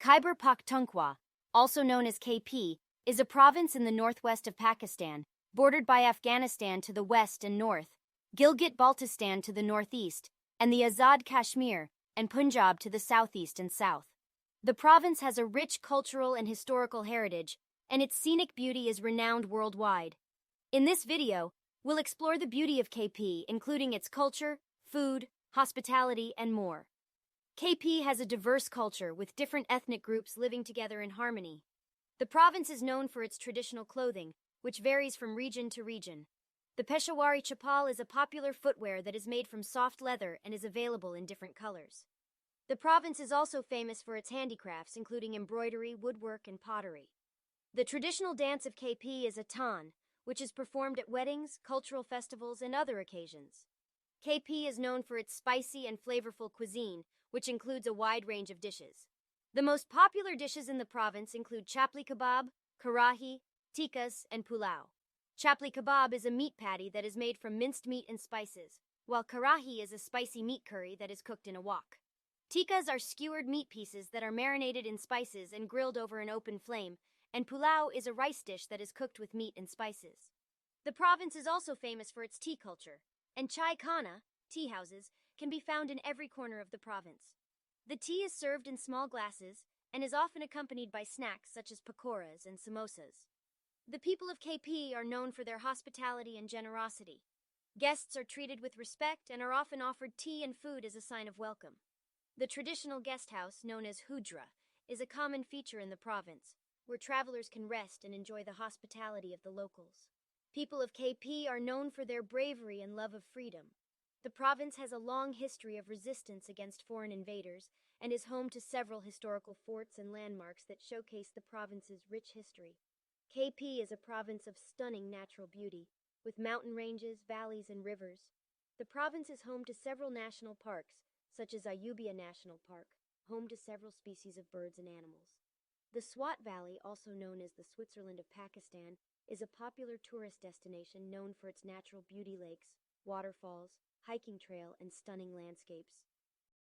Khyber Pakhtunkhwa, also known as KP, is a province in the northwest of Pakistan, bordered by Afghanistan to the west and north, Gilgit-Baltistan to the northeast, and the Azad Kashmir and Punjab to the southeast and south. The province has a rich cultural and historical heritage, and its scenic beauty is renowned worldwide. In this video, we'll explore the beauty of KP, including its culture, food, hospitality, and more. KP has a diverse culture with different ethnic groups living together in harmony. The province is known for its traditional clothing, which varies from region to region. The Peshawari chappal is a popular footwear that is made from soft leather and is available in different colors. The province is also famous for its handicrafts, including embroidery, woodwork, and pottery. The traditional dance of KP is a tan, which is performed at weddings, cultural festivals, and other occasions. KP is known for its spicy and flavorful cuisine, which includes a wide range of dishes. The most popular dishes in the province include chapli kebab, karahi, tikkas, and pulao. Chapli kebab is a meat patty that is made from minced meat and spices, while karahi is a spicy meat curry that is cooked in a wok. Tikkas are skewered meat pieces that are marinated in spices and grilled over an open flame, and pulao is a rice dish that is cooked with meat and spices. The province is also famous for its tea culture, and chai khana, tea houses, can be found in every corner of the province. The tea is served in small glasses and is often accompanied by snacks such as pakoras and samosas. The people of KP are known for their hospitality and generosity. Guests are treated with respect and are often offered tea and food as a sign of welcome. The traditional guest house, known as hujra, is a common feature in the province, where travelers can rest and enjoy the hospitality of the locals. People of KP are known for their bravery and love of freedom. The province has a long history of resistance against foreign invaders and is home to several historical forts and landmarks that showcase the province's rich history. KP is a province of stunning natural beauty, with mountain ranges, valleys, and rivers. The province is home to several national parks, such as Ayubia National Park, home to several species of birds and animals. The Swat Valley, also known as the Switzerland of Pakistan, is a popular tourist destination known for its natural beauty lakes, waterfalls, hiking trail, and stunning landscapes.